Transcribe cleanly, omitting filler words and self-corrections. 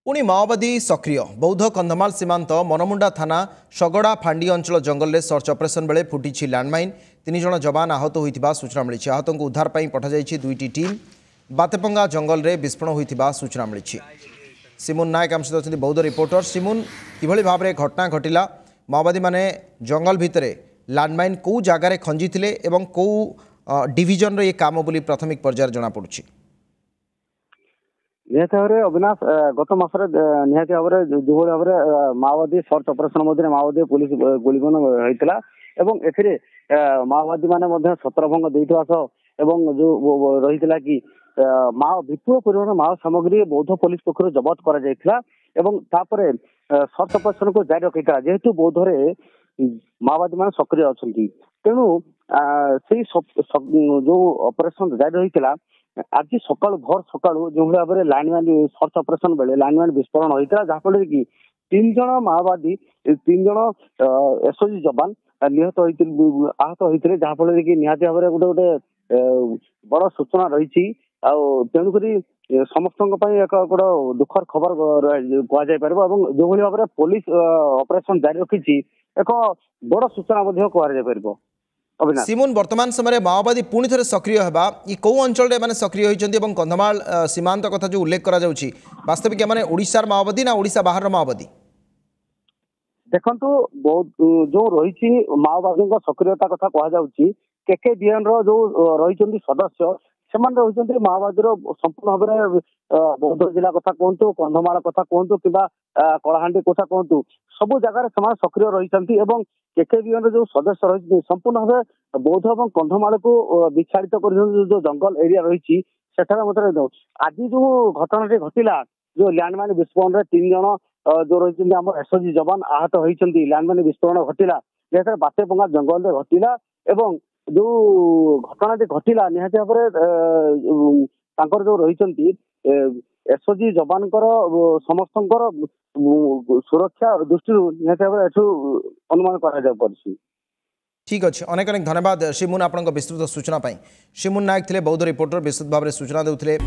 पुणी माओवादी सक्रिय बौद्ध कंधमाल सीमांत मनमुंडा थाना शगड़ा फांडी अंचल जंगल में सर्च ऑपरेशन बेले फुटी लैंडमाइन 3 जन जवान आहत होता सूचना मिली। आहतों को उद्धार पर पठाई दुईटी टीम बातेपंगा जंगल में विस्फोरण होता सूचना मिली। सिमुन नायक आम सहित बौद्ध रिपोर्टर। सिमुन किभली भाव में घटना घटिला, माओवादी माने जंगल भितर लैंडमाइन कौ जगार खंजी थे और कौ डिविजन रो ये काम बोली प्राथमिक पर्यायर जना पड़ुछि। निहत भाव में अविनाश गत मसरे निहत भाव में जो भाव में माओवादी सर्च ऑपरेशन मध्य माओवादी पुलिस गुलिगन होता एवं एथिरे माओवादी माने 17 भंग देइथवा सह एवं जो रही कि माओ विपुल परिमाण माओ सामग्री बौद्ध पुलिस पक्ष जबत करा जायथिला एवं तापरे सर्च ऑपरेशन को जारी रखिता जेहेतु बौद्ध रे माओवादी मान सक्रिय अछंती तेणु से जो ऑपरेशन जारी रहितला आज सकाल भोर सकाल जो भाव में लाइनमैन सर्च ऑपरेशन बेले लाइनमैन विस्फोरण होता जहाँफल कि 3 जन माओवादी 3 जन एसओजी जवान निहत आहत होते जहाँफल कि निहत भाव में गोटे बड़ सूचना रही तेणुक समस्त एक गोटे दुखर खबर कहुपर जो भाव में पुलिस ऑपरेशन जारी रखी एक बड़ सूचना कहुपर। सिमुन वर्तमान समय माओवादी पुणी थे सक्रिय होगा ये कौ अंचल में सक्रिय होती कंधमाल सीमांत कथा जो उल्लेख करा वास्तविक मैंने ओडिशार माओवादी ना ओडिशा बाहर माओवादी देखो जो रही माओवादी सक्रियता कथा कहुच्छी केकेडीएन जो रही सदस्य से रही माओवादी संपूर्ण भाव में बौद्ध जिला कथा कहतु कंधमाल कथा कहतु कि कलाहांडी कथा कहतु सबु जगार से सक्रिय रही केकेडीएन जो सदस्य रही संपूर्ण भाव बौद्ध और कंधमाल को विच्छाड़ित कर जो जंगल एरिया रही आज जो घटना घटला जो लैंडमाइन विस्फोरण में 3 जन जो रही एसओजी जवान आहत होती लैंडमाइन विस्फोरण घटला जैसे बातेपंगा जंगल में घटला एवं जो घटना घटला निहत भाव में जो रही एसओजी जवान समस्त सुरक्षा दृष्टि निहत भाव अनुमान कर। ठीक अच्छे अनेक अनेक धन्यवाद सिमुन आपन विस्तृत सूचना। सिमुन नायक थे बौद्ध रिपोर्टर विस्तृत भाव में सूचना देते।